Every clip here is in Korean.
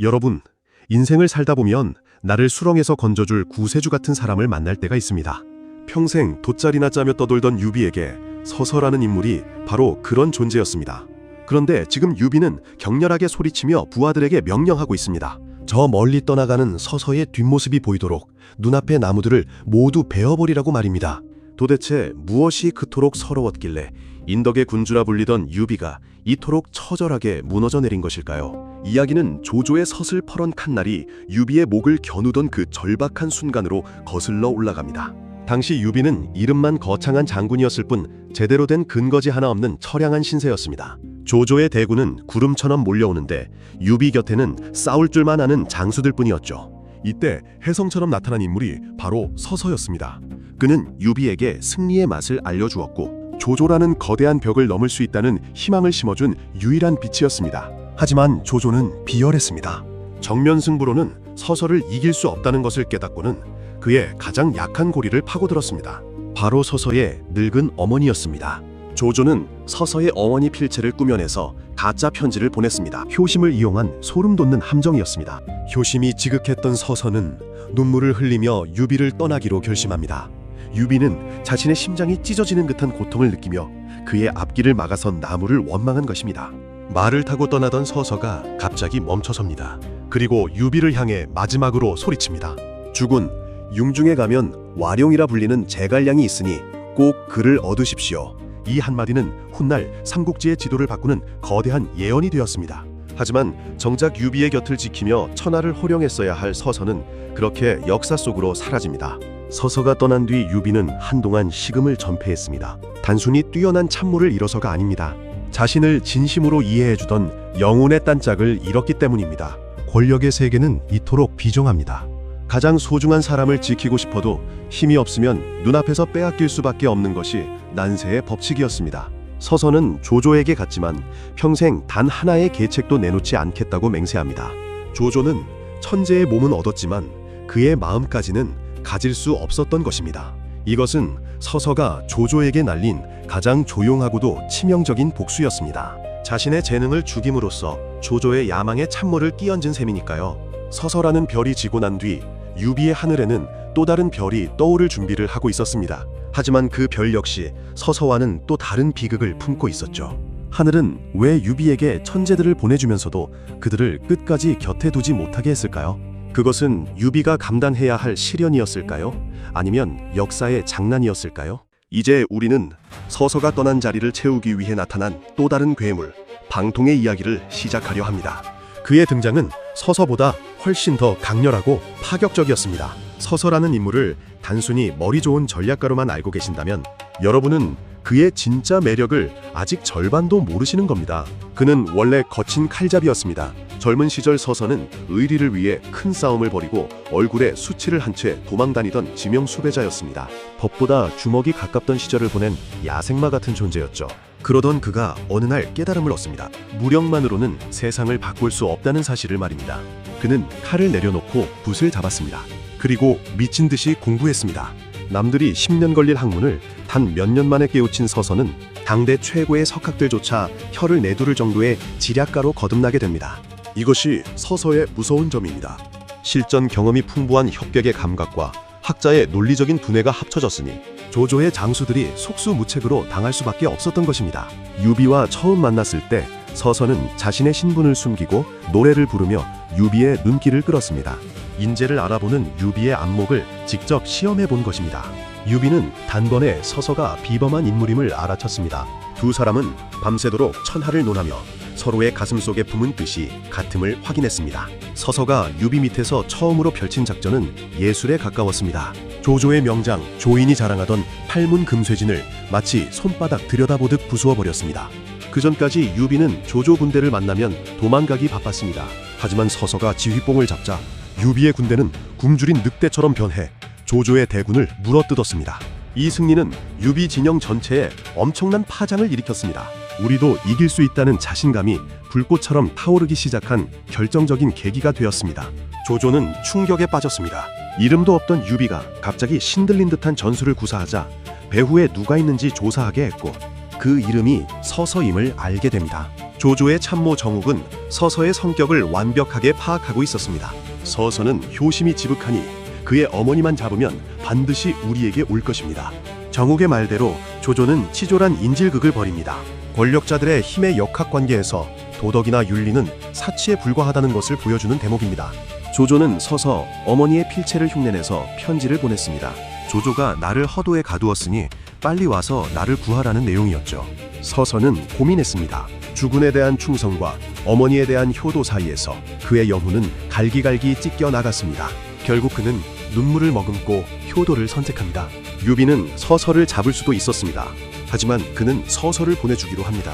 여러분, 인생을 살다 보면 나를 수렁에서 건져줄 구세주 같은 사람을 만날 때가 있습니다. 평생 돗자리나 짜며 떠돌던 유비에게 서서라는 인물이 바로 그런 존재였습니다. 그런데 지금 유비는 격렬하게 소리치며 부하들에게 명령하고 있습니다. 저 멀리 떠나가는 서서의 뒷모습이 보이도록 눈앞의 나무들을 모두 베어버리라고 말입니다. 도대체 무엇이 그토록 서러웠길래 인덕의 군주라 불리던 유비가 이토록 처절하게 무너져 내린 것일까요? 이야기는 조조의 서슬 퍼런 칸날이 유비의 목을 겨누던 그 절박한 순간으로 거슬러 올라갑니다. 당시 유비는 이름만 거창한 장군이었을 뿐 제대로 된 근거지 하나 없는 처량한 신세였습니다. 조조의 대군은 구름처럼 몰려오는데 유비 곁에는 싸울 줄만 아는 장수들 뿐이었죠. 이때 혜성처럼 나타난 인물이 바로 서서였습니다. 그는 유비에게 승리의 맛을 알려주었고 조조라는 거대한 벽을 넘을 수 있다는 희망을 심어준 유일한 빛이었습니다. 하지만 조조는 비열했습니다. 정면 승부로는 서서를 이길 수 없다는 것을 깨닫고는 그의 가장 약한 고리를 파고들었습니다. 바로 서서의 늙은 어머니였습니다. 조조는 서서의 어머니 필체를 꾸며내서 가짜 편지를 보냈습니다. 효심을 이용한 소름 돋는 함정이었습니다. 효심이 지극했던 서서는 눈물을 흘리며 유비를 떠나기로 결심합니다. 유비는 자신의 심장이 찢어지는 듯한 고통을 느끼며 그의 앞길을 막아선 나무를 원망한 것입니다. 말을 타고 떠나던 서서가 갑자기 멈춰섭니다. 그리고 유비를 향해 마지막으로 소리칩니다. 주군, 융중에 가면 와룡이라 불리는 제갈량이 있으니 꼭 그를 얻으십시오. 이 한마디는 훗날 삼국지의 지도를 바꾸는 거대한 예언이 되었습니다. 하지만 정작 유비의 곁을 지키며 천하를 호령했어야 할 서서는 그렇게 역사 속으로 사라집니다. 서서가 떠난 뒤 유비는 한동안 식음을 전폐했습니다. 단순히 뛰어난 참모를 잃어서가 아닙니다. 자신을 진심으로 이해해주던 영혼의 딴짝을 잃었기 때문입니다. 권력의 세계는 이토록 비정합니다. 가장 소중한 사람을 지키고 싶어도 힘이 없으면 눈앞에서 빼앗길 수밖에 없는 것이 난세의 법칙이었습니다. 서서는 조조에게 갔지만 평생 단 하나의 계책도 내놓지 않겠다고 맹세합니다. 조조는 천재의 몸은 얻었지만 그의 마음까지는 가질 수 없었던 것입니다. 이것은 서서가 조조에게 날린 가장 조용하고도 치명적인 복수였습니다. 자신의 재능을 죽임으로써 조조의 야망에 찬물을 끼얹은 셈이니까요. 서서라는 별이 지고 난 뒤 유비의 하늘에는 또 다른 별이 떠오를 준비를 하고 있었습니다. 하지만 그 별 역시 서서와는 또 다른 비극을 품고 있었죠. 하늘은 왜 유비에게 천재들을 보내주면서도 그들을 끝까지 곁에 두지 못하게 했을까요? 그것은 유비가 감당해야 할 시련이었을까요? 아니면 역사의 장난이었을까요? 이제 우리는 서서가 떠난 자리를 채우기 위해 나타난 또 다른 괴물, 방통의 이야기를 시작하려 합니다. 그의 등장은 서서보다 훨씬 더 강렬하고 파격적이었습니다. 서서라는 인물을 단순히 머리 좋은 전략가로만 알고 계신다면 여러분은 그의 진짜 매력을 아직 절반도 모르시는 겁니다. 그는 원래 거친 칼잡이였습니다. 젊은 시절 서서는 의리를 위해 큰 싸움을 벌이고 얼굴에 수치를 한 채 도망다니던 지명 수배자였습니다. 법보다 주먹이 가깝던 시절을 보낸 야생마 같은 존재였죠. 그러던 그가 어느 날 깨달음을 얻습니다. 무력만으로는 세상을 바꿀 수 없다는 사실을 말입니다. 그는 칼을 내려놓고 붓을 잡았습니다. 그리고 미친 듯이 공부했습니다. 남들이 10년 걸릴 학문을 단 몇 년 만에 깨우친 서서는 당대 최고의 석학들조차 혀를 내두를 정도의 지략가로 거듭나게 됩니다. 이것이 서서의 무서운 점입니다. 실전 경험이 풍부한 협객의 감각과 학자의 논리적인 두뇌가 합쳐졌으니 조조의 장수들이 속수무책으로 당할 수밖에 없었던 것입니다. 유비와 처음 만났을 때 서서는 자신의 신분을 숨기고 노래를 부르며 유비의 눈길을 끌었습니다. 인재를 알아보는 유비의 안목을 직접 시험해 본 것입니다. 유비는 단번에 서서가 비범한 인물임을 알아챘습니다. 두 사람은 밤새도록 천하를 논하며 서로의 가슴속에 품은 뜻이 같음을 확인했습니다. 서서가 유비 밑에서 처음으로 펼친 작전은 예술에 가까웠습니다. 조조의 명장 조인이 자랑하던 팔문 금쇠진을 마치 손바닥 들여다보듯 부수어버렸습니다. 그전까지 유비는 조조 군대를 만나면 도망가기 바빴습니다. 하지만 서서가 지휘봉을 잡자 유비의 군대는 굶주린 늑대처럼 변해 조조의 대군을 물어뜯었습니다. 이 승리는 유비 진영 전체에 엄청난 파장을 일으켰습니다. 우리도 이길 수 있다는 자신감이 불꽃처럼 타오르기 시작한 결정적인 계기가 되었습니다. 조조는 충격에 빠졌습니다. 이름도 없던 유비가 갑자기 신들린 듯한 전술을 구사하자 배후에 누가 있는지 조사하게 했고 그 이름이 서서임을 알게 됩니다. 조조의 참모 정욱은 서서의 성격을 완벽하게 파악하고 있었습니다. 서서는 효심이 지극하니 그의 어머니만 잡으면 반드시 우리에게 올 것입니다. 정욱의 말대로 조조는 치졸한 인질극을 벌입니다. 권력자들의 힘의 역학관계에서 도덕이나 윤리는 사치에 불과하다는 것을 보여주는 대목입니다. 조조는 서서 어머니의 필체를 흉내내서 편지를 보냈습니다. 조조가 나를 허도에 가두었으니 빨리 와서 나를 구하라는 내용이었죠. 서서는 고민했습니다. 주군에 대한 충성과 어머니에 대한 효도 사이에서 그의 영혼은 갈기갈기 찢겨 나갔습니다. 결국 그는 눈물을 머금고 효도를 선택합니다. 유비는 서서를 잡을 수도 있었습니다. 하지만 그는 서서를 보내주기로 합니다.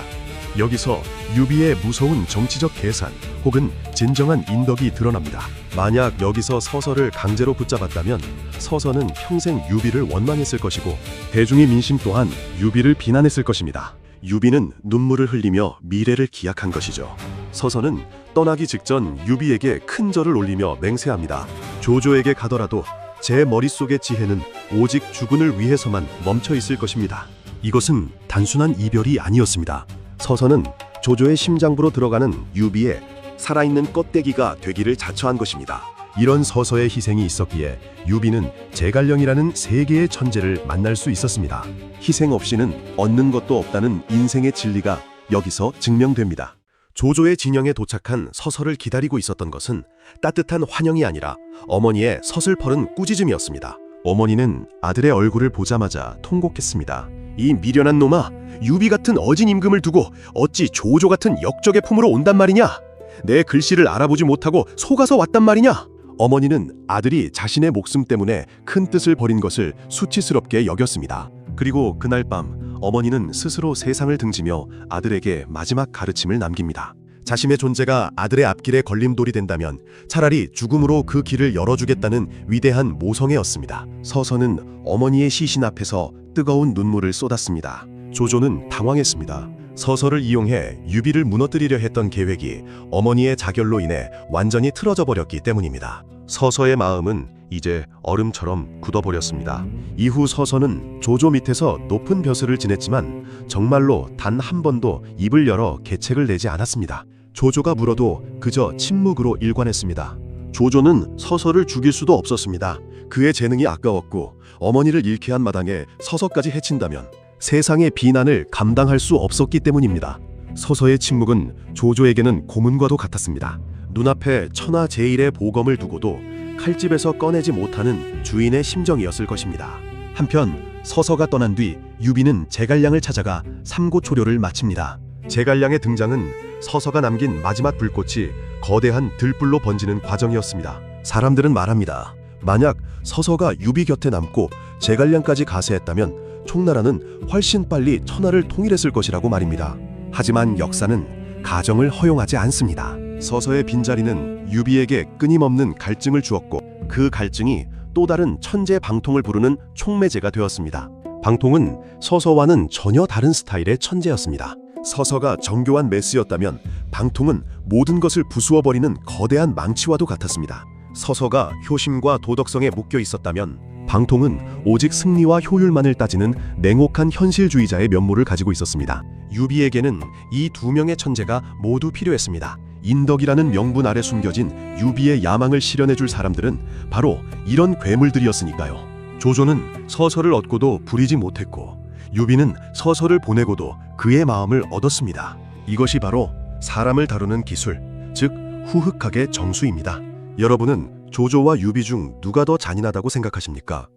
여기서 유비의 무서운 정치적 계산 혹은 진정한 인덕이 드러납니다. 만약 여기서 서서를 강제로 붙잡았다면 서서는 평생 유비를 원망했을 것이고 대중의 민심 또한 유비를 비난했을 것입니다. 유비는 눈물을 흘리며 미래를 기약한 것이죠. 서서는 떠나기 직전 유비에게 큰 절을 올리며 맹세합니다. 조조에게 가더라도 제 머릿속의 지혜는 오직 주군을 위해서만 멈춰 있을 것입니다. 이것은 단순한 이별이 아니었습니다. 서서는 조조의 심장부로 들어가는 유비의 살아있는 껍데기가 되기를 자처한 것입니다. 이런 서서의 희생이 있었기에 유비는 제갈량이라는 세계의 천재를 만날 수 있었습니다. 희생 없이는 얻는 것도 없다는 인생의 진리가 여기서 증명됩니다. 조조의 진영에 도착한 서서를 기다리고 있었던 것은 따뜻한 환영이 아니라 어머니의 서슬퍼른 꾸짖음이었습니다. 어머니는 아들의 얼굴을 보자마자 통곡했습니다. 이 미련한 놈아, 유비 같은 어진 임금을 두고 어찌 조조 같은 역적의 품으로 온단 말이냐? 내 글씨를 알아보지 못하고 속아서 왔단 말이냐? 어머니는 아들이 자신의 목숨 때문에 큰 뜻을 버린 것을 수치스럽게 여겼습니다. 그리고 그날 밤 어머니는 스스로 세상을 등지며 아들에게 마지막 가르침을 남깁니다. 자신의 존재가 아들의 앞길에 걸림돌이 된다면 차라리 죽음으로 그 길을 열어주겠다는 위대한 모성애였습니다. 서서는 어머니의 시신 앞에서 뜨거운 눈물을 쏟았습니다. 조조는 당황했습니다. 서서를 이용해 유비를 무너뜨리려 했던 계획이 어머니의 자결로 인해 완전히 틀어져 버렸기 때문입니다. 서서의 마음은 이제 얼음처럼 굳어버렸습니다. 이후 서서는 조조 밑에서 높은 벼슬을 지냈지만 정말로 단 한 번도 입을 열어 계책을 내지 않았습니다. 조조가 물어도 그저 침묵으로 일관했습니다. 조조는 서서를 죽일 수도 없었습니다. 그의 재능이 아까웠고 어머니를 잃게 한 마당에 서서까지 해친다면 세상의 비난을 감당할 수 없었기 때문입니다. 서서의 침묵은 조조에게는 고문과도 같았습니다. 눈앞에 천하 제일의 보검을 두고도 칼집에서 꺼내지 못하는 주인의 심정이었을 것입니다. 한편 서서가 떠난 뒤 유비는 제갈량을 찾아가 삼고초려를 마칩니다. 제갈량의 등장은 서서가 남긴 마지막 불꽃이 거대한 들불로 번지는 과정이었습니다. 사람들은 말합니다. 만약 서서가 유비 곁에 남고 제갈량까지 가세했다면 총나라는 훨씬 빨리 천하를 통일했을 것이라고 말입니다. 하지만 역사는 가정을 허용하지 않습니다. 서서의 빈자리는 유비에게 끊임없는 갈증을 주었고 그 갈증이 또 다른 천재 방통을 부르는 촉매제가 되었습니다. 방통은 서서와는 전혀 다른 스타일의 천재였습니다. 서서가 정교한 메스였다면 방통은 모든 것을 부수어버리는 거대한 망치와도 같았습니다. 서서가 효심과 도덕성에 묶여 있었다면 방통은 오직 승리와 효율만을 따지는 냉혹한 현실주의자의 면모를 가지고 있었습니다. 유비에게는 이 두 명의 천재가 모두 필요했습니다. 인덕이라는 명분 아래 숨겨진 유비의 야망을 실현해줄 사람들은 바로 이런 괴물들이었으니까요. 조조는 서서를 얻고도 부리지 못했고 유비는 서서를 보내고도 그의 마음을 얻었습니다. 이것이 바로 사람을 다루는 기술, 즉 후흑학의 정수입니다. 여러분은 조조와 유비 중 누가 더 잔인하다고 생각하십니까?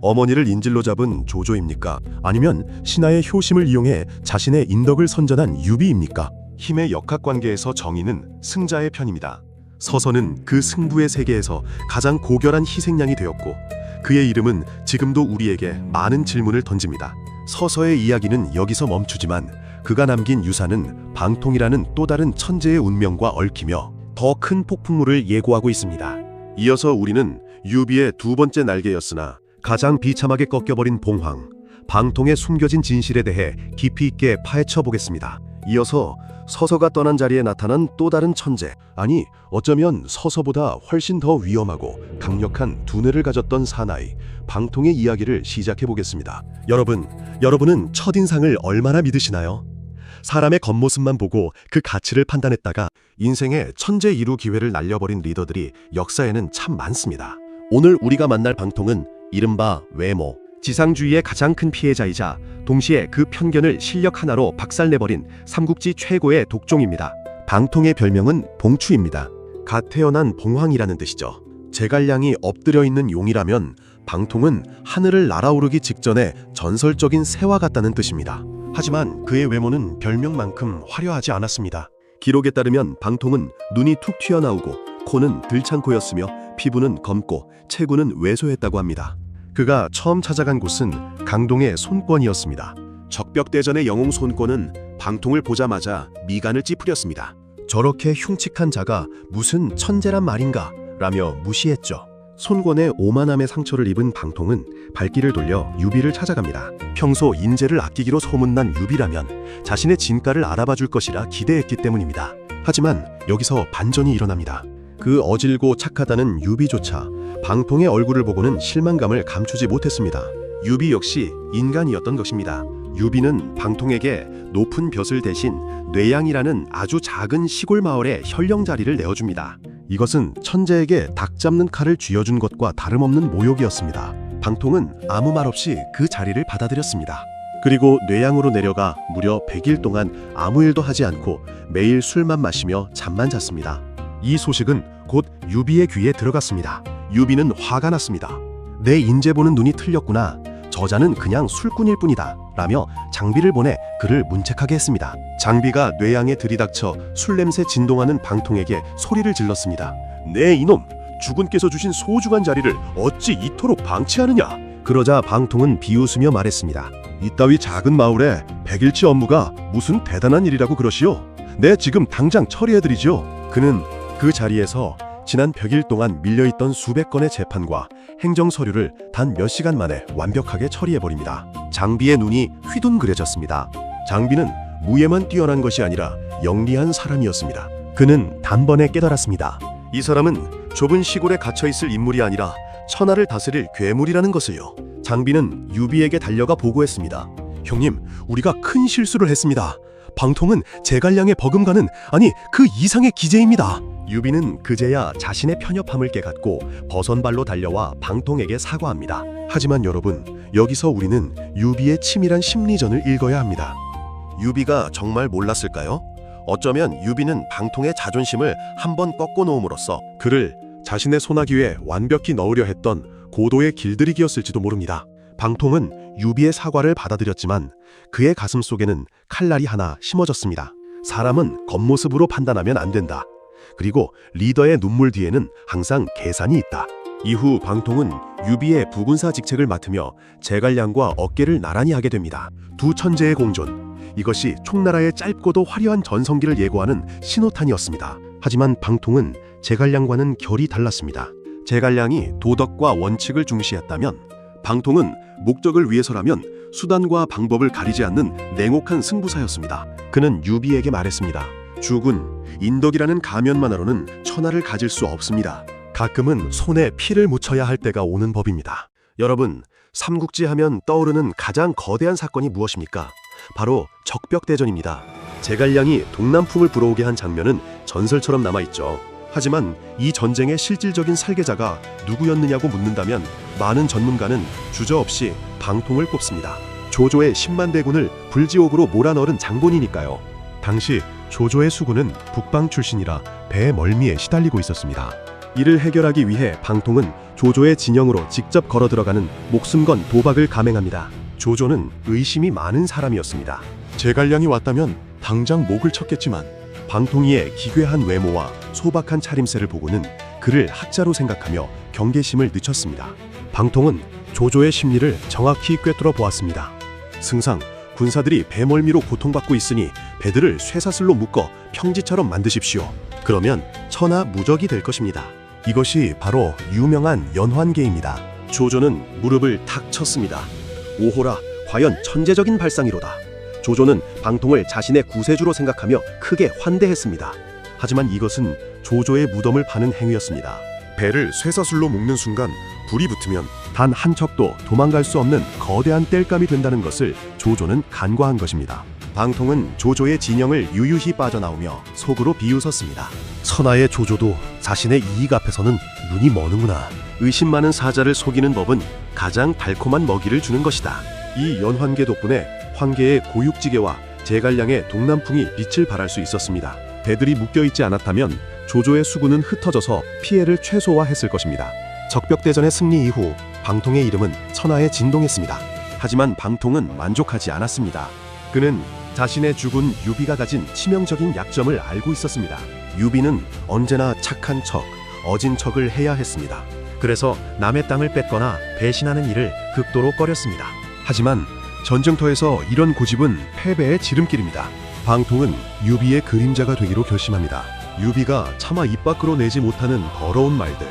어머니를 인질로 잡은 조조입니까? 아니면 신하의 효심을 이용해 자신의 인덕을 선전한 유비입니까? 힘의 역학관계에서 정의는 승자의 편입니다. 서서는 그 승부의 세계에서 가장 고결한 희생양이 되었고 그의 이름은 지금도 우리에게 많은 질문을 던집니다. 서서의 이야기는 여기서 멈추지만 그가 남긴 유산은 방통이라는 또 다른 천재의 운명과 얽히며 더 큰 폭풍우를 예고하고 있습니다. 이어서 우리는 유비의 두 번째 날개였으나 가장 비참하게 꺾여버린 봉황, 방통의 숨겨진 진실에 대해 깊이 있게 파헤쳐 보겠습니다. 이어서 서서가 떠난 자리에 나타난 또 다른 천재, 아니 어쩌면 서서보다 훨씬 더 위험하고 강력한 두뇌를 가졌던 사나이 방통의 이야기를 시작해 보겠습니다. 여러분은 첫인상을 얼마나 믿으시나요? 사람의 겉모습만 보고 그 가치를 판단했다가 인생의 천재 이루 기회를 날려버린 리더들이 역사에는 참 많습니다. 오늘 우리가 만날 방통은 이른바 외모, 지상주의의 가장 큰 피해자이자 동시에 그 편견을 실력 하나로 박살내버린 삼국지 최고의 독종입니다. 방통의 별명은 봉추입니다. 갓 태어난 봉황이라는 뜻이죠. 제갈량이 엎드려 있는 용이라면 방통은 하늘을 날아오르기 직전에 전설적인 새와 같다는 뜻입니다. 하지만 그의 외모는 별명만큼 화려하지 않았습니다. 기록에 따르면 방통은 눈이 툭 튀어나오고 코는 들창코였으며 피부는 검고 체구는 왜소했다고 합니다. 그가 처음 찾아간 곳은 강동의 손권이었습니다. 적벽대전의 영웅 손권은 방통을 보자마자 미간을 찌푸렸습니다. 저렇게 흉측한 자가 무슨 천재란 말인가 라며 무시했죠. 손권의 오만함의 상처를 입은 방통은 발길을 돌려 유비를 찾아갑니다. 평소 인재를 아끼기로 소문난 유비라면 자신의 진가를 알아봐 줄 것이라 기대했기 때문입니다. 하지만 여기서 반전이 일어납니다. 그 어질고 착하다는 유비조차 방통의 얼굴을 보고는 실망감을 감추지 못했습니다. 유비 역시 인간이었던 것입니다. 유비는 방통에게 높은 벼슬 대신 뇌양이라는 아주 작은 시골 마을에 현령 자리를 내어줍니다. 이것은 천재에게 닭 잡는 칼을 쥐어준 것과 다름없는 모욕이었습니다. 방통은 아무 말 없이 그 자리를 받아들였습니다. 그리고 뇌양으로 내려가 무려 100일 동안 아무 일도 하지 않고 매일 술만 마시며 잠만 잤습니다. 이 소식은 곧 유비의 귀에 들어갔습니다. 유비는 화가 났습니다. 내 인재 보는 눈이 틀렸구나. 저자는 그냥 술꾼일 뿐이다 라며 장비를 보내 그를 문책하게 했습니다. 장비가 뇌양에 들이닥쳐 술냄새 진동하는 방통에게 소리를 질렀습니다. 네 이놈! 주군께서 주신 소중한 자리를 어찌 이토록 방치하느냐? 그러자 방통은 비웃으며 말했습니다. 이따위 작은 마을에 100일치 업무가 무슨 대단한 일이라고 그러시오? 네 지금 당장 처리해드리죠. 그는 그 자리에서 지난 100일 동안 밀려있던 수백 건의 재판과 행정 서류를 단 몇 시간 만에 완벽하게 처리해버립니다. 장비의 눈이 휘둥그레졌습니다. 장비는 무예만 뛰어난 것이 아니라 영리한 사람이었습니다. 그는 단번에 깨달았습니다. 이 사람은 좁은 시골에 갇혀있을 인물이 아니라 천하를 다스릴 괴물이라는 것을요. 장비는 유비에게 달려가 보고했습니다. 형님, 우리가 큰 실수를 했습니다. 방통은 제갈량의 버금가는 아니 그 이상의 기재입니다. 유비는 그제야 자신의 편협함을 깨닫고 버선발로 달려와 방통에게 사과합니다. 하지만 여러분, 여기서 우리는 유비의 치밀한 심리전을 읽어야 합니다. 유비가 정말 몰랐을까요? 어쩌면 유비는 방통의 자존심을 한번 꺾어 놓음으로써 그를 자신의 소나기에 완벽히 넣으려 했던 고도의 길들이기였을지도 모릅니다. 방통은 유비의 사과를 받아들였지만 그의 가슴 속에는 칼날이 하나 심어졌습니다. 사람은 겉모습으로 판단하면 안 된다. 그리고 리더의 눈물 뒤에는 항상 계산이 있다. 이후 방통은 유비의 부군사 직책을 맡으며 제갈량과 어깨를 나란히 하게 됩니다. 두 천재의 공존, 이것이 총나라의 짧고도 화려한 전성기를 예고하는 신호탄이었습니다. 하지만 방통은 제갈량과는 결이 달랐습니다. 제갈량이 도덕과 원칙을 중시했다면 방통은 목적을 위해서라면 수단과 방법을 가리지 않는 냉혹한 승부사였습니다. 그는 유비에게 말했습니다. 주군, 인덕이라는 가면만으로는 천하를 가질 수 없습니다. 가끔은 손에 피를 묻혀야 할 때가 오는 법입니다. 여러분, 삼국지 하면 떠오르는 가장 거대한 사건이 무엇입니까? 바로 적벽대전입니다. 제갈량이 동남풍을 불어오게 한 장면은 전설처럼 남아있죠. 하지만 이 전쟁의 실질적인 살계자가 누구였느냐고 묻는다면 많은 전문가는 주저없이 방통을 꼽습니다. 조조의 10만 대군을 불지옥으로 몰아넣은 장본이니까요. 당시 조조의 수군은 북방 출신이라 배의 멀미에 시달리고 있었습니다. 이를 해결하기 위해 방통은 조조의 진영으로 직접 걸어 들어가는 목숨 건 도박을 감행합니다. 조조는 의심이 많은 사람이었습니다. 제갈량이 왔다면 당장 목을 쳤겠지만 방통이의 기괴한 외모와 소박한 차림새를 보고는 그를 학자로 생각하며 경계심을 늦췄습니다. 방통은 조조의 심리를 정확히 꿰뚫어 보았습니다. 승상, 군사들이 배멀미로 고통받고 있으니 배들을 쇠사슬로 묶어 평지처럼 만드십시오. 그러면 천하 무적이 될 것입니다. 이것이 바로 유명한 연환계입니다. 조조는 무릎을 탁 쳤습니다. 오호라, 과연 천재적인 발상이로다. 조조는 방통을 자신의 구세주로 생각하며 크게 환대했습니다. 하지만 이것은 조조의 무덤을 파는 행위였습니다. 배를 쇠사슬로 묶는 순간 불이 붙으면 단 한 척도 도망갈 수 없는 거대한 땔감이 된다는 것을 조조는 간과한 것입니다. 방통은 조조의 진영을 유유히 빠져나오며 속으로 비웃었습니다. 천하의 조조도 자신의 이익 앞에서는 눈이 머는구나. 의심 많은 사자를 속이는 법은 가장 달콤한 먹이를 주는 것이다. 이 연환계 덕분에 황계의 고육지계와 제갈량의 동남풍이 빛을 발할 수 있었습니다. 배들이 묶여있지 않았다면 조조의 수군은 흩어져서 피해를 최소화했을 것입니다. 적벽대전의 승리 이후 방통의 이름은 천하에 진동했습니다. 하지만 방통은 만족하지 않았습니다. 그는 자신의 죽은 유비가 가진 치명적인 약점을 알고 있었습니다. 유비는 언제나 착한 척, 어진 척을 해야 했습니다. 그래서 남의 땅을 뺏거나 배신하는 일을 극도로 꺼렸습니다. 하지만 전쟁터에서 이런 고집은 패배의 지름길입니다. 방통은 유비의 그림자가 되기로 결심합니다. 유비가 차마 입 밖으로 내지 못하는 더러운 말들,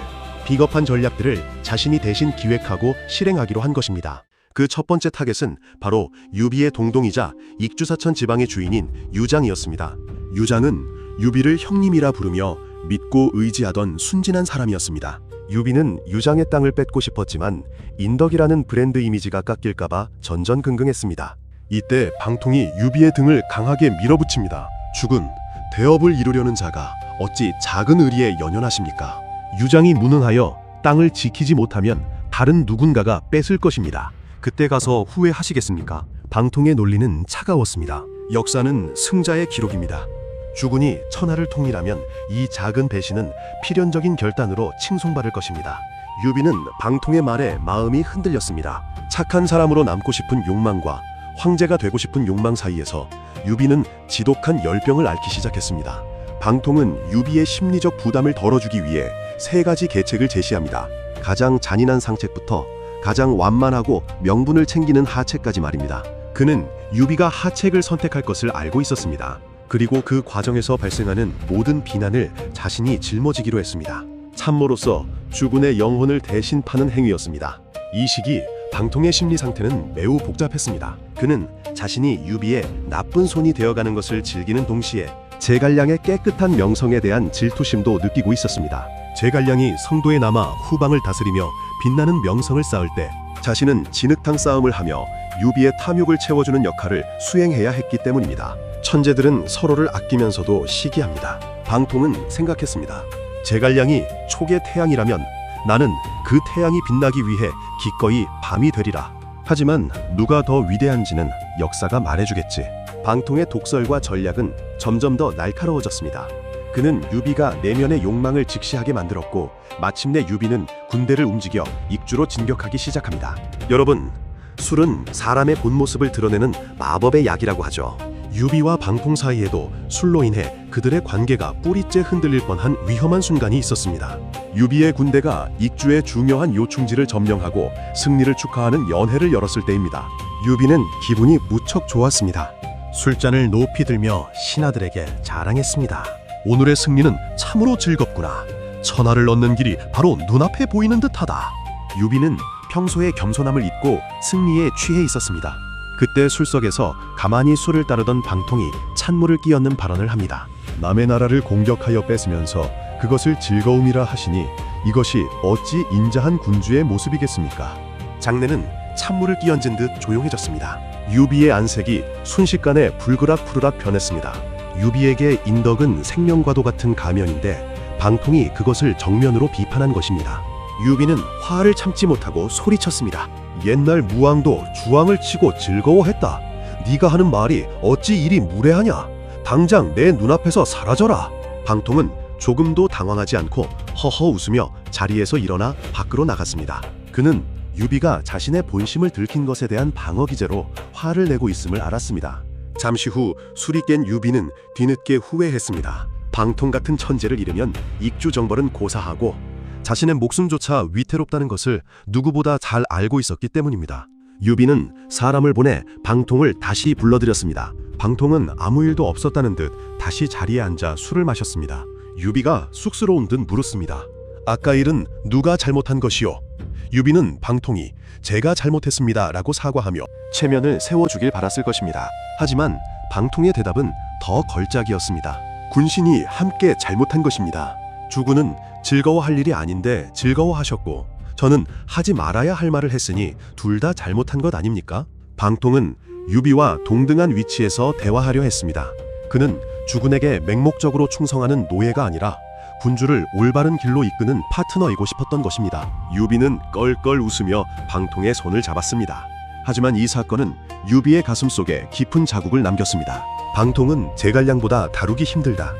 비겁한 전략들을 자신이 대신 기획하고 실행하기로 한 것입니다. 그 첫 번째 타겟은 바로 유비의 동동이자 익주사천 지방의 주인인 유장이었습니다. 유장은 유비를 형님이라 부르며 믿고 의지하던 순진한 사람이었습니다. 유비는 유장의 땅을 뺏고 싶었지만 인덕이라는 브랜드 이미지가 깎일까봐 전전긍긍했습니다. 이때 방통이 유비의 등을 강하게 밀어붙입니다. 죽은 대업을 이루려는 자가 어찌 작은 의리에 연연하십니까? 유장이 무능하여 땅을 지키지 못하면 다른 누군가가 뺏을 것입니다. 그때 가서 후회하시겠습니까? 방통의 논리는 차가웠습니다. 역사는 승자의 기록입니다. 주군이 천하를 통일하면 이 작은 배신은 필연적인 결단으로 칭송받을 것입니다. 유비는 방통의 말에 마음이 흔들렸습니다. 착한 사람으로 남고 싶은 욕망과 황제가 되고 싶은 욕망 사이에서 유비는 지독한 열병을 앓기 시작했습니다. 방통은 유비의 심리적 부담을 덜어주기 위해 3가지 계책을 제시합니다. 가장 잔인한 상책부터 가장 완만하고 명분을 챙기는 하책까지 말입니다. 그는 유비가 하책을 선택할 것을 알고 있었습니다. 그리고 그 과정에서 발생하는 모든 비난을 자신이 짊어지기로 했습니다. 참모로서 주군의 영혼을 대신 파는 행위였습니다. 이 시기 방통의 심리 상태는 매우 복잡했습니다. 그는 자신이 유비의 나쁜 손이 되어가는 것을 즐기는 동시에 제갈량의 깨끗한 명성에 대한 질투심도 느끼고 있었습니다. 제갈량이 성도에 남아 후방을 다스리며 빛나는 명성을 쌓을 때 자신은 진흙탕 싸움을 하며 유비의 탐욕을 채워주는 역할을 수행해야 했기 때문입니다. 천재들은 서로를 아끼면서도 시기합니다. 방통은 생각했습니다. 제갈량이 촉의 태양이라면 나는 그 태양이 빛나기 위해 기꺼이 밤이 되리라. 하지만 누가 더 위대한지는 역사가 말해주겠지. 방통의 독설과 전략은 점점 더 날카로워졌습니다. 그는 유비가 내면의 욕망을 직시하게 만들었고 마침내 유비는 군대를 움직여 익주로 진격하기 시작합니다. 여러분, 술은 사람의 본 모습을 드러내는 마법의 약이라고 하죠. 유비와 방통 사이에도 술로 인해 그들의 관계가 뿌리째 흔들릴 뻔한 위험한 순간이 있었습니다. 유비의 군대가 익주의 중요한 요충지를 점령하고 승리를 축하하는 연회를 열었을 때입니다. 유비는 기분이 무척 좋았습니다. 술잔을 높이 들며 신하들에게 자랑했습니다. 오늘의 승리는 참으로 즐겁구나. 천하를 얻는 길이 바로 눈앞에 보이는 듯하다. 유비는 평소의 겸손함을 잊고 승리에 취해 있었습니다. 그때 술석에서 가만히 술을 따르던 방통이 찬물을 끼얹는 발언을 합니다. 남의 나라를 공격하여 뺏으면서 그것을 즐거움이라 하시니 이것이 어찌 인자한 군주의 모습이겠습니까? 장내는 찬물을 끼얹은 듯 조용해졌습니다. 유비의 안색이 순식간에 불그락푸르락 변했습니다. 유비에게 인덕은 생명과도 같은 가면인데 방통이 그것을 정면으로 비판한 것입니다. 유비는 화를 참지 못하고 소리쳤습니다. 옛날 무왕도 주왕을 치고 즐거워했다. 네가 하는 말이 어찌 이리 무례하냐. 당장 내 눈앞에서 사라져라. 방통은 조금도 당황하지 않고 허허 웃으며 자리에서 일어나 밖으로 나갔습니다. 그는 유비가 자신의 본심을 들킨 것에 대한 방어 기제로 화를 내고 있음을 알았습니다. 잠시 후 술이 깬 유비는 뒤늦게 후회했습니다. 방통 같은 천재를 잃으면 익주 정벌은 고사하고 자신의 목숨조차 위태롭다는 것을 누구보다 잘 알고 있었기 때문입니다. 유비는 사람을 보내 방통을 다시 불러들였습니다. 방통은 아무 일도 없었다는 듯 다시 자리에 앉아 술을 마셨습니다. 유비가 쑥스러운 듯 물었습니다. 아까 일은 누가 잘못한 것이오? 유비는 방통이 제가 잘못했습니다 라고 사과하며 체면을 세워주길 바랐을 것입니다. 하지만 방통의 대답은 더 걸작이었습니다. 군신이 함께 잘못한 것입니다. 주군은 즐거워할 일이 아닌데 즐거워하셨고 저는 하지 말아야 할 말을 했으니 둘 다 잘못한 것 아닙니까? 방통은 유비와 동등한 위치에서 대화하려 했습니다. 그는 주군에게 맹목적으로 충성하는 노예가 아니라 군주를 올바른 길로 이끄는 파트너이고 싶었던 것입니다. 유비는 껄껄 웃으며 방통의 손을 잡았습니다. 하지만 이 사건은 유비의 가슴속에 깊은 자국을 남겼습니다. 방통은 제갈량보다 다루기 힘들다.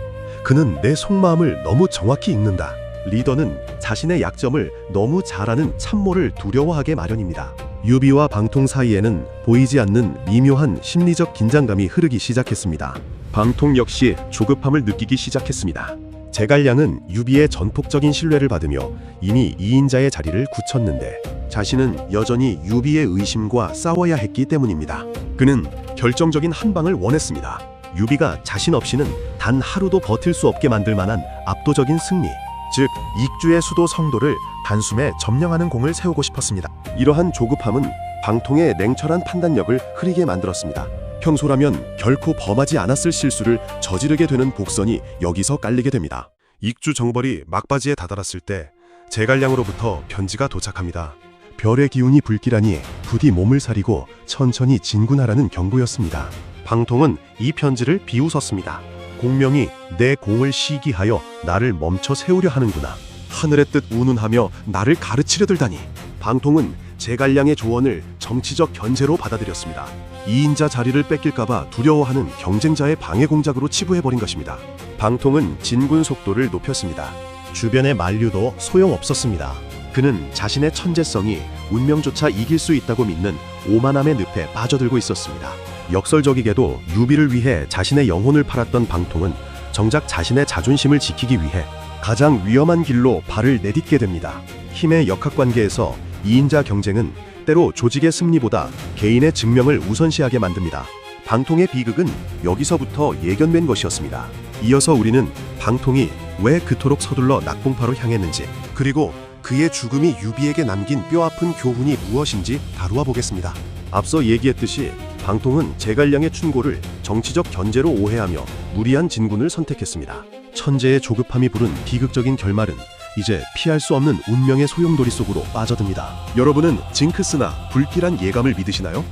그는 내 속마음을 너무 정확히 읽는다. 리더는 자신의 약점을 너무 잘 아는 참모를 두려워하게 마련입니다. 유비와 방통 사이에는 보이지 않는 미묘한 심리적 긴장감이 흐르기 시작했습니다. 방통 역시 조급함을 느끼기 시작했습니다. 제갈량은 유비의 전폭적인 신뢰를 받으며 이미 2인자의 자리를 굳혔는데 자신은 여전히 유비의 의심과 싸워야 했기 때문입니다. 그는 결정적인 한 방을 원했습니다. 유비가 자신 없이는 단 하루도 버틸 수 없게 만들 만한 압도적인 승리, 즉 익주의 수도 성도를 단숨에 점령하는 공을 세우고 싶었습니다. 이러한 조급함은 방통의 냉철한 판단력을 흐리게 만들었습니다. 평소라면 결코 범하지 않았을 실수를 저지르게 되는 복선이 여기서 깔리게 됩니다. 익주 정벌이 막바지에 다다랐을 때 제갈량으로부터 편지가 도착합니다. 별의 기운이 불길하니 부디 몸을 사리고 천천히 진군하라는 경고였습니다. 방통은 이 편지를 비웃었습니다. 공명이 내 공을 시기하여 나를 멈춰 세우려 하는구나. 하늘의 뜻 운운하며 나를 가르치려 들다니. 방통은 제갈량의 조언을 정치적 견제로 받아들였습니다. 2인자 자리를 뺏길까봐 두려워하는 경쟁자의 방해 공작으로 치부해버린 것입니다. 방통은 진군 속도를 높였습니다. 주변의 만류도 소용없었습니다. 그는 자신의 천재성이 운명조차 이길 수 있다고 믿는 오만함의 늪에 빠져들고 있었습니다. 역설적이게도 유비를 위해 자신의 영혼을 팔았던 방통은 정작 자신의 자존심을 지키기 위해 가장 위험한 길로 발을 내딛게 됩니다. 힘의 역학관계에서 2인자 경쟁은 때로 조직의 승리보다 개인의 증명을 우선시하게 만듭니다. 방통의 비극은 여기서부터 예견된 것이었습니다. 이어서 우리는 방통이 왜 그토록 서둘러 낙봉파로 향했는지, 그리고 그의 죽음이 유비에게 남긴 뼈아픈 교훈이 무엇인지 다루어 보겠습니다. 앞서 얘기했듯이 방통은 제갈량의 충고를 정치적 견제로 오해하며 무리한 진군을 선택했습니다. 천재의 조급함이 부른 비극적인 결말은 이제 피할 수 없는 운명의 소용돌이 속으로 빠져듭니다. 여러분은 징크스나 불길한 예감을 믿으시나요?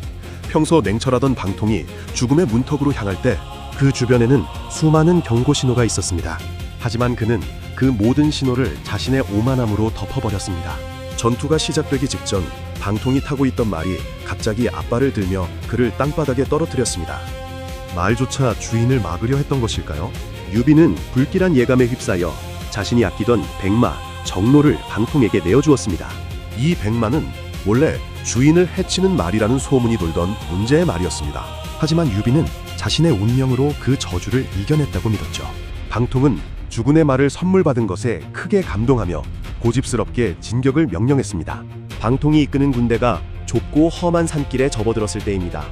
평소 냉철하던 방통이 죽음의 문턱으로 향할 때 그 주변에는 수많은 경고 신호가 있었습니다. 하지만 그는 그 모든 신호를 자신의 오만함으로 덮어버렸습니다. 전투가 시작되기 직전 방통이 타고 있던 말이 갑자기 앞발을 들며 그를 땅바닥에 떨어뜨렸습니다. 말조차 주인을 막으려 했던 것일까요? 유비는 불길한 예감에 휩싸여 자신이 아끼던 백마, 정로를 방통에게 내어주었습니다. 이 백마는 원래 주인을 해치는 말이라는 소문이 돌던 문제의 말이었습니다. 하지만 유비는 자신의 운명으로 그 저주를 이겨냈다고 믿었죠. 방통은 주군의 말을 선물 받은 것에 크게 감동하며 고집스럽게 진격을 명령했습니다. 방통이 이끄는 군대가 좁고 험한 산길에 접어들었을 때입니다.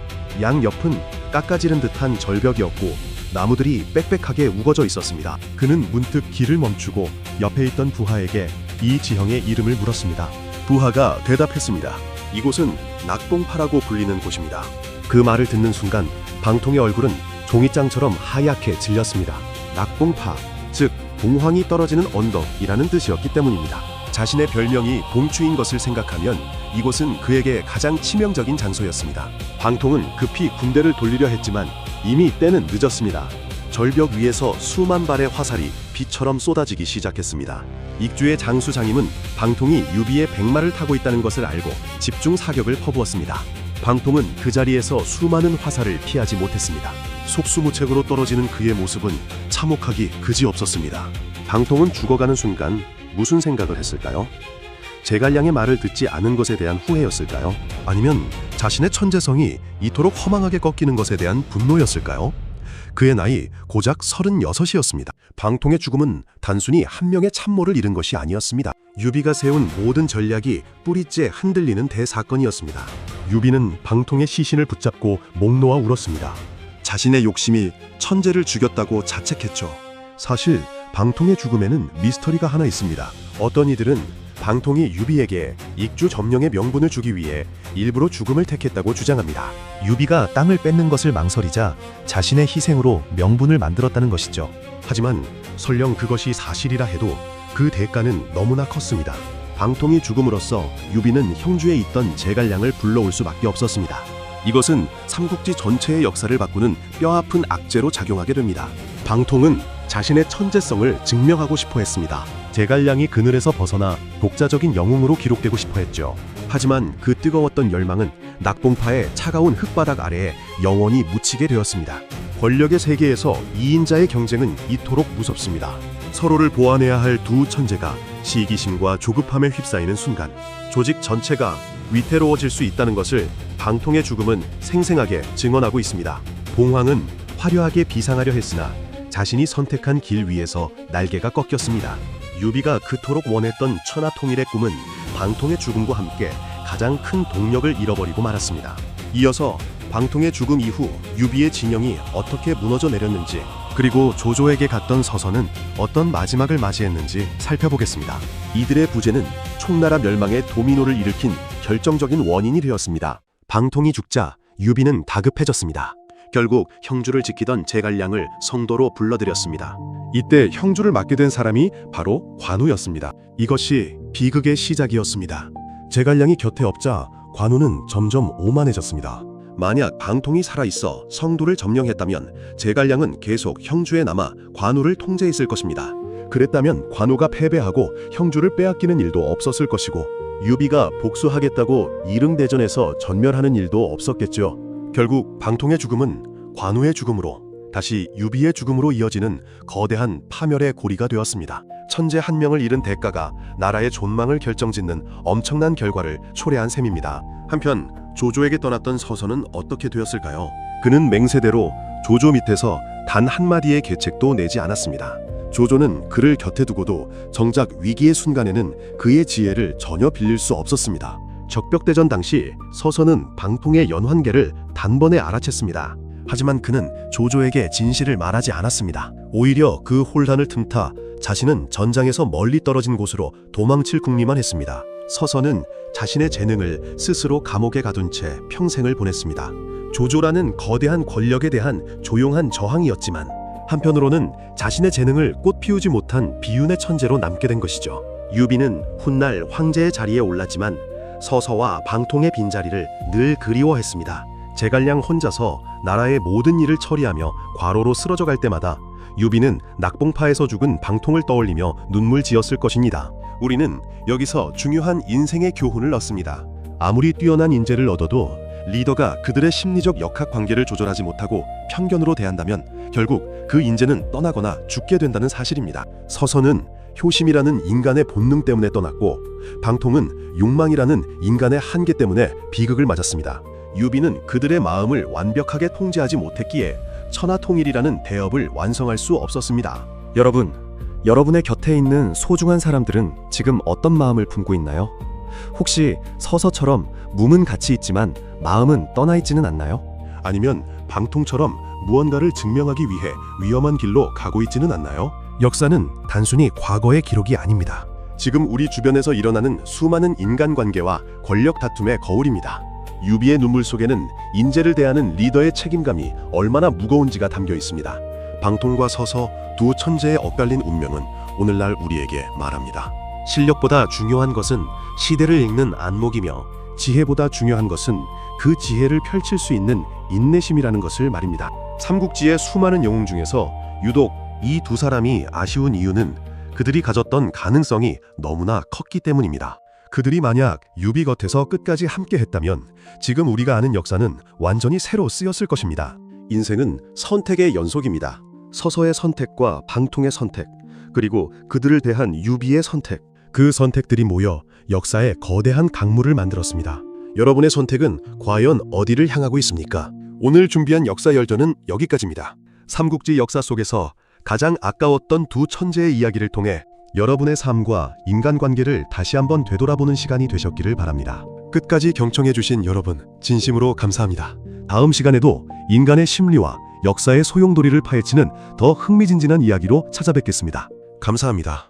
양 옆은 깎아지른 듯한 절벽이었고 나무들이 빽빽하게 우거져 있었습니다. 그는 문득 길을 멈추고 옆에 있던 부하에게 이 지형의 이름을 물었습니다. 부하가 대답했습니다. 이곳은 낙봉파라고 불리는 곳입니다. 그 말을 듣는 순간 방통의 얼굴은 종이장처럼 하얗게 질렸습니다. 낙봉파, 즉 봉황이 떨어지는 언덕이라는 뜻이었기 때문입니다. 자신의 별명이 봉추인 것을 생각하면 이곳은 그에게 가장 치명적인 장소였습니다. 방통은 급히 군대를 돌리려 했지만 이미 때는 늦었습니다. 절벽 위에서 수만 발의 화살이 비처럼 쏟아지기 시작했습니다. 익주의 장수 장임은 방통이 유비의 백마를 타고 있다는 것을 알고 집중 사격을 퍼부었습니다. 방통은 그 자리에서 수많은 화살을 피하지 못했습니다. 속수무책으로 떨어지는 그의 모습은 참혹하기 그지없었습니다. 방통은 죽어가는 순간 무슨 생각을 했을까요? 제갈량의 말을 듣지 않은 것에 대한 후회였을까요? 아니면 자신의 천재성이 이토록 허망하게 꺾이는 것에 대한 분노였을까요? 그의 나이 고작 36이었습니다. 방통의 죽음은 단순히 한 명의 참모를 잃은 것이 아니었습니다. 유비가 세운 모든 전략이 뿌리째 흔들리는 대사건이었습니다. 유비는 방통의 시신을 붙잡고 목 놓아 울었습니다. 자신의 욕심이 천재를 죽였다고 자책했죠. 사실 방통의 죽음에는 미스터리가 하나 있습니다. 어떤 이들은 방통이 유비에게 익주 점령의 명분을 주기 위해 일부러 죽음을 택했다고 주장합니다. 유비가 땅을 뺏는 것을 망설이자 자신의 희생으로 명분을 만들었다는 것이죠. 하지만 설령 그것이 사실이라 해도 그 대가는 너무나 컸습니다. 방통이 죽음으로써 유비는 형주에 있던 제갈량을 불러올 수밖에 없었습니다. 이것은 삼국지 전체의 역사를 바꾸는 뼈아픈 악재로 작용하게 됩니다. 방통은 자신의 천재성을 증명하고 싶어 했습니다. 제갈량이 그늘에서 벗어나 독자적인 영웅으로 기록되고 싶어 했죠. 하지만 그 뜨거웠던 열망은 낙봉파의 차가운 흙바닥 아래에 영원히 묻히게 되었습니다. 권력의 세계에서 2인자의 경쟁은 이토록 무섭습니다. 서로를 보완해야 할 두 천재가 시기심과 조급함에 휩싸이는 순간 조직 전체가 위태로워질 수 있다는 것을 방통의 죽음은 생생하게 증언하고 있습니다. 봉황은 화려하게 비상하려 했으나 자신이 선택한 길 위에서 날개가 꺾였습니다. 유비가 그토록 원했던 천하통일의 꿈은 방통의 죽음과 함께 가장 큰 동력을 잃어버리고 말았습니다. 이어서 방통의 죽음 이후 유비의 진영이 어떻게 무너져 내렸는지, 그리고 조조에게 갔던 서서는 어떤 마지막을 맞이했는지 살펴보겠습니다. 이들의 부재는 총나라 멸망의 도미노를 일으킨 결정적인 원인이 되었습니다. 방통이 죽자 유비는 다급해졌습니다. 결국 형주를 지키던 제갈량을 성도로 불러들였습니다. 이때 형주를 맡게 된 사람이 바로 관우였습니다. 이것이 비극의 시작이었습니다. 제갈량이 곁에 없자 관우는 점점 오만해졌습니다. 만약 방통이 살아있어 성도를 점령했다면 제갈량은 계속 형주에 남아 관우를 통제했을 것입니다. 그랬다면 관우가 패배하고 형주를 빼앗기는 일도 없었을 것이고, 유비가 복수하겠다고 이릉대전에서 전멸하는 일도 없었겠죠. 결국 방통의 죽음은 관우의 죽음으로, 다시 유비의 죽음으로 이어지는 거대한 파멸의 고리가 되었습니다. 천재 한 명을 잃은 대가가 나라의 존망을 결정짓는 엄청난 결과를 초래한 셈입니다. 한편 조조에게 떠났던 서서는 어떻게 되었을까요? 그는 맹세대로 조조 밑에서 단 한마디의 계책도 내지 않았습니다. 조조는 그를 곁에 두고도 정작 위기의 순간에는 그의 지혜를 전혀 빌릴 수 없었습니다. 적벽대전 당시 서서는 방통의 연환계를 단번에 알아챘습니다. 하지만 그는 조조에게 진실을 말하지 않았습니다. 오히려 그 혼란을 틈타 자신은 전장에서 멀리 떨어진 곳으로 도망칠 궁리만 했습니다. 서서는 자신의 재능을 스스로 감옥에 가둔 채 평생을 보냈습니다. 조조라는 거대한 권력에 대한 조용한 저항이었지만, 한편으로는 자신의 재능을 꽃피우지 못한 비운의 천재로 남게 된 것이죠. 유비는 훗날 황제의 자리에 올랐지만 서서와 방통의 빈자리를 늘 그리워했습니다. 제갈량 혼자서 나라의 모든 일을 처리하며 과로로 쓰러져 갈 때마다 유비는 낙봉파에서 죽은 방통을 떠올리며 눈물 지었을 것입니다. 우리는 여기서 중요한 인생의 교훈을 얻습니다. 아무리 뛰어난 인재를 얻어도 리더가 그들의 심리적 역학관계를 조절하지 못하고 편견으로 대한다면 결국 그 인재는 떠나거나 죽게 된다는 사실입니다. 서서는 효심이라는 인간의 본능 때문에 떠났고, 방통은 욕망이라는 인간의 한계 때문에 비극을 맞았습니다. 유비는 그들의 마음을 완벽하게 통제하지 못했기에 천하통일이라는 대업을 완성할 수 없었습니다. 여러분, 여러분의 곁에 있는 소중한 사람들은 지금 어떤 마음을 품고 있나요? 혹시 서서처럼 몸은 같이 있지만 마음은 떠나 있지는 않나요? 아니면 방통처럼 무언가를 증명하기 위해 위험한 길로 가고 있지는 않나요? 역사는 단순히 과거의 기록이 아닙니다. 지금 우리 주변에서 일어나는 수많은 인간관계와 권력 다툼의 거울입니다. 유비의 눈물 속에는 인재를 대하는 리더의 책임감이 얼마나 무거운지가 담겨 있습니다. 방통과 서서 두 천재의 엇갈린 운명은 오늘날 우리에게 말합니다. 실력보다 중요한 것은 시대를 읽는 안목이며, 지혜보다 중요한 것은 그 지혜를 펼칠 수 있는 인내심이라는 것을 말입니다. 삼국지의 수많은 영웅 중에서 유독 이 두 사람이 아쉬운 이유는 그들이 가졌던 가능성이 너무나 컸기 때문입니다. 그들이 만약 유비 곁에서 끝까지 함께 했다면 지금 우리가 아는 역사는 완전히 새로 쓰였을 것입니다. 인생은 선택의 연속입니다. 서서의 선택과 방통의 선택, 그리고 그들을 대한 유비의 선택, 그 선택들이 모여 역사의 거대한 강물을 만들었습니다. 여러분의 선택은 과연 어디를 향하고 있습니까? 오늘 준비한 역사 열전은 여기까지입니다. 삼국지 역사 속에서 가장 아까웠던 두 천재의 이야기를 통해 여러분의 삶과 인간관계를 다시 한번 되돌아보는 시간이 되셨기를 바랍니다. 끝까지 경청해주신 여러분, 진심으로 감사합니다. 다음 시간에도 인간의 심리와 역사의 소용돌이를 파헤치는 더 흥미진진한 이야기로 찾아뵙겠습니다. 감사합니다.